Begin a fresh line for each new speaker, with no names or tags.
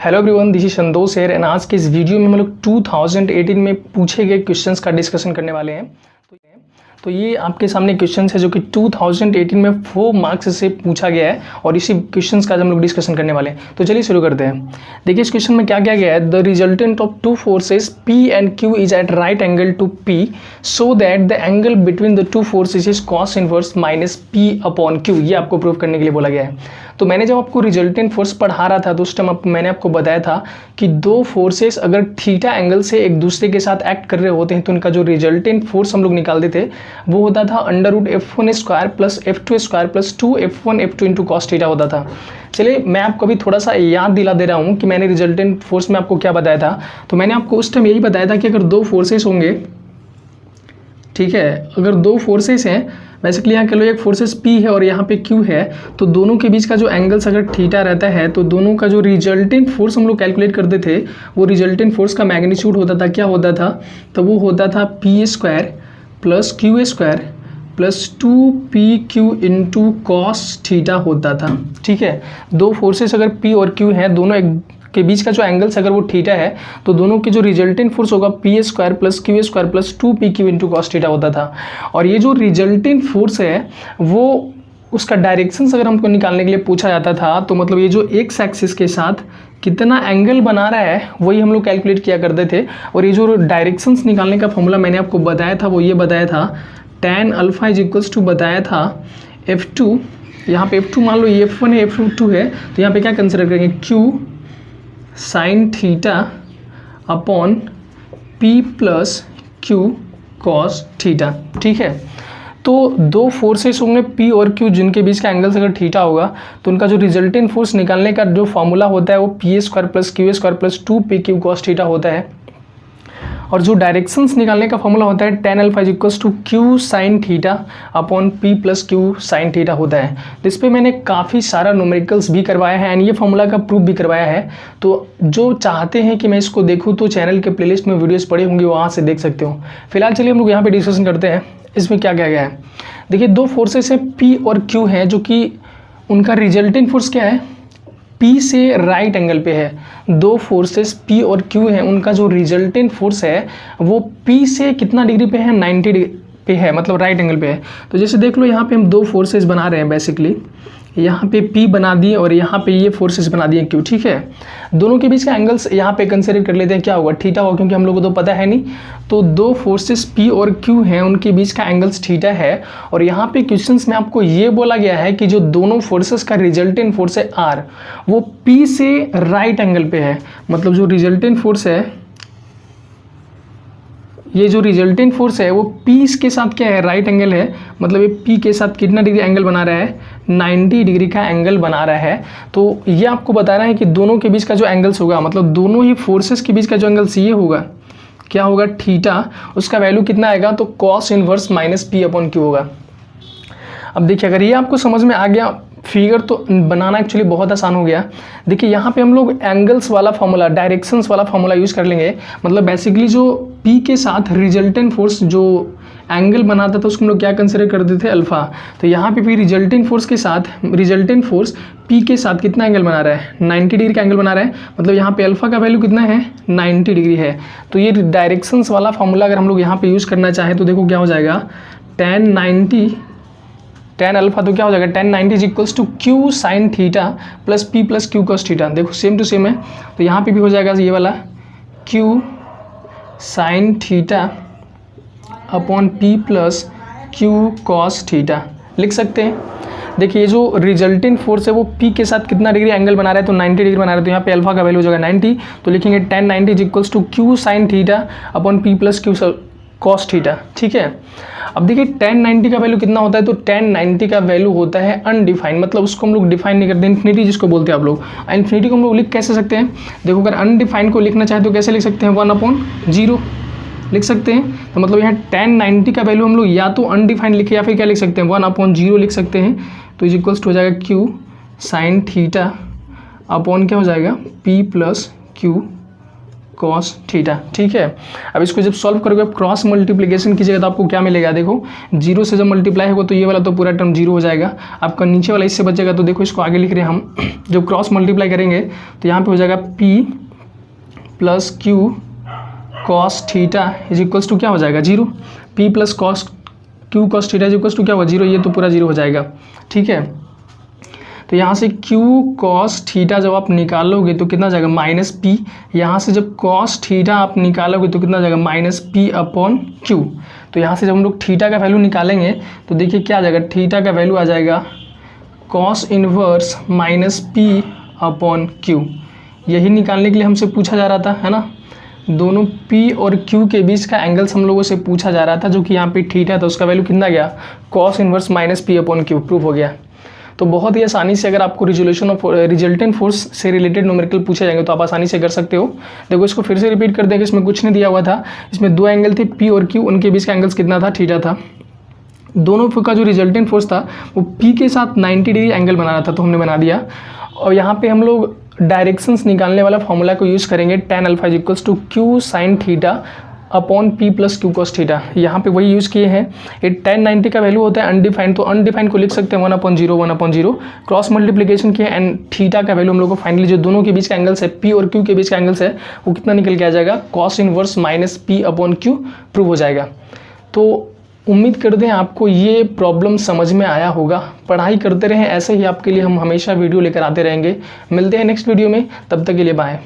Hello everyone, this is Santosh here and आज के इस वीडियो में हम लोग 2018 में पूछे गए क्वेश्चंस का डिस्कशन करने वाले हैं। तो ये आपके सामने क्वेश्चंस है जो कि 2018 में 4 मार्क्स से पूछा गया है और इसी क्वेश्चंस का हम लोग डिस्कशन करने वाले हैं। तो चलिए शुरू करते हैं। देखिए इस क्वेश्चन में क्या किया गया है, the resultant of two forces P and Q is at right angle to P so that the angle between the two forces is cos inverse minus P upon Q। ये आपको प्रूव करने के लिए बोला गया है। तो मैंने जब आपको रिजल्टेंट फोर्स पढ़ा रहा था तो उस टाइम मैंने आपको बताया था कि दो फोर्सेस अगर थीटा एंगल से एक दूसरे के साथ एक्ट कर रहे होते हैं तो उनका जो रिजल्टेंट फोर्स हम लोग निकालते थे वो होता था √F1² plus F2² plus 2F1F2 into cos theta होता था। चलिए मैं आपको अभी थोड़ा सा याद दिला दे रहा हूँ कि मैंने रिजल्टेंट फोर्स में आपको क्या बताया था। तो मैंने आपको उस टाइम यही बताया था कि अगर दो फोर्सेस होंगे, ठीक है, अगर दो फोर्सेस हैं, बेसिकली यहाँ कह लो एक फोर्सेस P है और यहाँ पे Q है, तो दोनों के बीच का जो एंगल्स अगर थीटा रहता है तो दोनों का जो रिजल्टेंट फोर्स हम लोग कैलकुलेट करते थे वो रिजल्टेंट फोर्स का मैग्नीट्यूड होता था, क्या होता था, तो वो होता था P² plus Q² plus 2PQ into cos theta होता था। ठीक है, दो फोर्सेस अगर P और Q हैं, दोनों एक के बीच का जो एंगल्स अगर वो थीटा है तो दोनों के जो रिजल्टेंट फोर्स होगा P² plus Q² plus 2PQ into cos theta होता था। और ये जो रिजल्टेंट फोर्स है वो उसका डायरेक्शंस अगर हमको निकालने के लिए पूछा जाता था तो मतलब ये जो एक्स एक्सिस के साथ कितना एंगल बना रहा है वही हम लोग कैलकुलेट किया करते थे। और ये जो डायरेक्शंस निकालने का फॉर्मूला मैंने आपको बताया था वो ये बताया था tan alpha is equals to बताया था F2, यहाँ पे F2 मान लो ये F1 है F2 है तो यहाँ पे क्या कंसिडर करेंगे Q sine theta upon P plus Q cos theta. ठीक है, तो दो फोर्सेस होंगे P और Q जिनके बीच का एंगल्स अगर थीटा होगा तो उनका जो रिजल्टेंट फोर्स निकालने का जो फॉर्मूला होता है वो P² plus Q² plus 2PQ cos theta होता है। और जो डायरेक्शंस निकालने का फॉर्मूला होता है tan alpha is equals to Q sine theta upon P plus Q sine theta होता है। तो इस पर मैंने काफ़ी सारा न्यूमेरिकल्स भी करवाया है एंड ये फॉर्मूला का प्रूफ भी करवाया है। तो जो चाहते हैं कि मैं इसको देखूँ तो चैनल के प्लेलिस्ट में वीडियोस पड़े होंगे, वहाँ से देख सकते हो। फिलहाल चलिए हम लोग यहाँ पे डिस्कशन करते हैं इसमें क्या क्या गया है। देखिए दो फोर्सेस हैं P और Q हैं जो कि उनका रिजल्टेंट फोर्स क्या है, P से राइट एंगल पे है। दो फोर्सेस P और Q हैं, उनका जो रिजल्टेंट फोर्स है वो P से कितना डिग्री पे है, 90 डिग्री पे है, मतलब राइट एंगल पे है। तो जैसे देख लो यहाँ पे हम दो फोर्सेस बना रहे हैं, बेसिकली यहाँ पे P बना दिए और यहाँ पे ये फोर्सेस बना दिए Q। ठीक है, दोनों के बीच का एंगल्स यहाँ पे कंसिडर कर लेते हैं, क्या होगा, थीटा होगा, क्योंकि हम लोग को तो पता है नहीं। तो दो फोर्सेस P और Q हैं, उनके बीच का एंगल्स थीटा है। और यहाँ पे क्वेश्चंस में आपको ये बोला गया है कि जो दोनों फोर्सेस का रिजल्टेंट फोर्स है R वो P से राइट एंगल पे है। मतलब जो रिजल्टेंट फोर्स है, ये जो रिजल्टेंट फोर्स है वो P के साथ क्या है, राइट एंगल है। मतलब ये P के साथ कितना डिग्री एंगल बना रहा है, 90 डिग्री का एंगल बना रहा है। तो ये आपको बता रहा है कि दोनों के बीच का जो एंगल्स होगा, मतलब दोनों ही फोर्सेस के बीच का जो एंगल्स ये होगा, क्या होगा, थीटा, उसका वैल्यू कितना आएगा, तो cos inverse minus P upon Q होगा। अब देखिए अगर ये आपको समझ में आ गया, फिगर तो बनाना एक्चुअली बहुत आसान हो गया। देखिए यहाँ पे हम लोग एंगल्स वाला फॉर्मूला, डायरेक्शंस वाला फॉर्मूला यूज़ कर लेंगे। मतलब बेसिकली जो P के साथ रिजल्टेंट फोर्स जो एंगल बनाता था उसको हम लोग क्या कंसिडर करते थे, अल्फा। तो यहाँ पे भी रिजल्टेंट फोर्स के साथ रिजल्टेंट फोर्स P के साथ कितना एंगल बना रहा है, 90 डिग्री का एंगल बना रहा है। मतलब यहाँ पे अल्फा का वैल्यू कितना है, 90 डिग्री है। तो ये डायरेक्शंस वाला फॉर्मूला अगर हम लोग यहाँ पे यूज़ करना चाहें तो देखो क्या हो जाएगा, tan अल्फा तो क्या हो जाएगा, tan 90 is equals to Q sine theta plus P plus Q cos theta. देखो सेम टू सेम है, तो यहाँ पे भी हो जाएगा ये वाला Q sine theta upon P plus Q cos theta लिख सकते हैं। देखिए ये जो रिजल्टेंट फोर्स है वो P के साथ कितना डिग्री एंगल बना रहा है, तो 90 डिग्री बना रहा है। तो यहाँ पे अल्फा का वैल्यू हो जाएगा 90, तो लिखेंगे tan 90 is equals to Q sine theta upon P plus Q cos theta. ठीक है, अब देखिए tan 90 का वैल्यू कितना होता है, तो tan 90 का वैल्यू होता है अनडिफाइंड। मतलब उसको हम लोग डिफाइन नहीं करते, इन्फिनिटी जिसको बोलते हैं आप लोग। इन्फिनिटी को हम लोग लिख कैसे सकते हैं, देखो अगर अनडिफाइंड को लिखना चाहे तो कैसे लिख सकते हैं, 1/0 लिख सकते हैं। तो मतलब यहाँ tan 90 का वैल्यू हम लोग या तो अनडिफाइंड लिखे या फिर क्या लिख सकते हैं, 1/0 लिख सकते हैं। तो इज इक्वल्स टू हो जाएगा Q साइन थीटा अपॉन क्या हो जाएगा, P plus Q cos theta. ठीक है, अब इसको जब सॉल्व करोगे, क्रॉस मल्टीप्लिकेशन कीजिएगा तो आपको क्या मिलेगा, देखो 0 से जब मल्टीप्लाई होगा तो ये वाला तो पूरा टर्म 0 हो जाएगा, आपका नीचे वाला इससे बचेगा। तो देखो इसको आगे लिख रहे हैं हम, जब क्रॉस मल्टीप्लाई करेंगे तो यहाँ पे हो जाएगा p plus Q cos theta is equals to क्या हो जाएगा 0। p plus cos Q cos theta is equals to क्या हुआ 0, ये तो पूरा 0 हो जाएगा। ठीक है, तो यहाँ से q cos थीटा जब आप निकालोगे तो कितना जाएगा माइनस p, यहाँ से जब cos थीटा आप निकालोगे तो कितना जाएगा माइनस p अपॉन q। तो यहाँ से जब हम लोग थीटा का वैल्यू निकालेंगे तो देखिए क्या आ जाएगा, थीटा का वैल्यू आ जाएगा cos inverse minus p upon q। यही निकालने के लिए हमसे पूछा जा रहा था, है ना, दोनों p और q के बीच का एंगल्स हम लोगों से पूछा जा रहा था, जो कि यहाँ पे थीटा था, उसका वैल्यू कितना गया cos inverse minus p upon q, prove हो गया। तो बहुत ही आसानी से अगर आपको रिजोल्यूशन ऑफ रिजल्टेंट फोर्स से रिलेटेड न्यूमेरिकल पूछे जाएंगे तो आप आसानी से कर सकते हो। देखो इसको फिर से रिपीट कर देंगे, इसमें कुछ नहीं दिया हुआ था, इसमें दो एंगल थे p और q, उनके बीच का एंगल्स कितना था, थीटा था। दोनों का जो रिजल्टेंट फोर्स था वो p के साथ 90 डिग्री एंगल बना रहा था, तो हमने बना दिया। और यहाँ पे हम लोग डायरेक्शंस निकालने वाला फॉर्मूला को यूज़ करेंगे, tan alpha is equals to q sine theta upon p plus Q cos theta. यहाँ पे वही यूज़ किए हैं। ये tan 90 का वैल्यू होता है अनडिफाइंड, तो अनडिफाइंड को लिख सकते हैं 1/0 क्रॉस मल्टीप्लिकेशन किए एंड थीटा का वैल्यू हम लोग को फाइनली जो दोनों के बीच का एंगल्स है p और q के बीच का एंगल्स है वो कितना निकल के आ जाएगा, cos inverse minus p upon q prove हो जाएगा। तो उम्मीद करते हैं आपको ये प्रॉब्लम समझ में आया होगा। पढ़ाई करते रहें, ऐसे ही आपके लिए हम हमेशा वीडियो लेकर आते रहेंगे। मिलते हैं नेक्स्ट वीडियो में, तब तक के लिए बाय।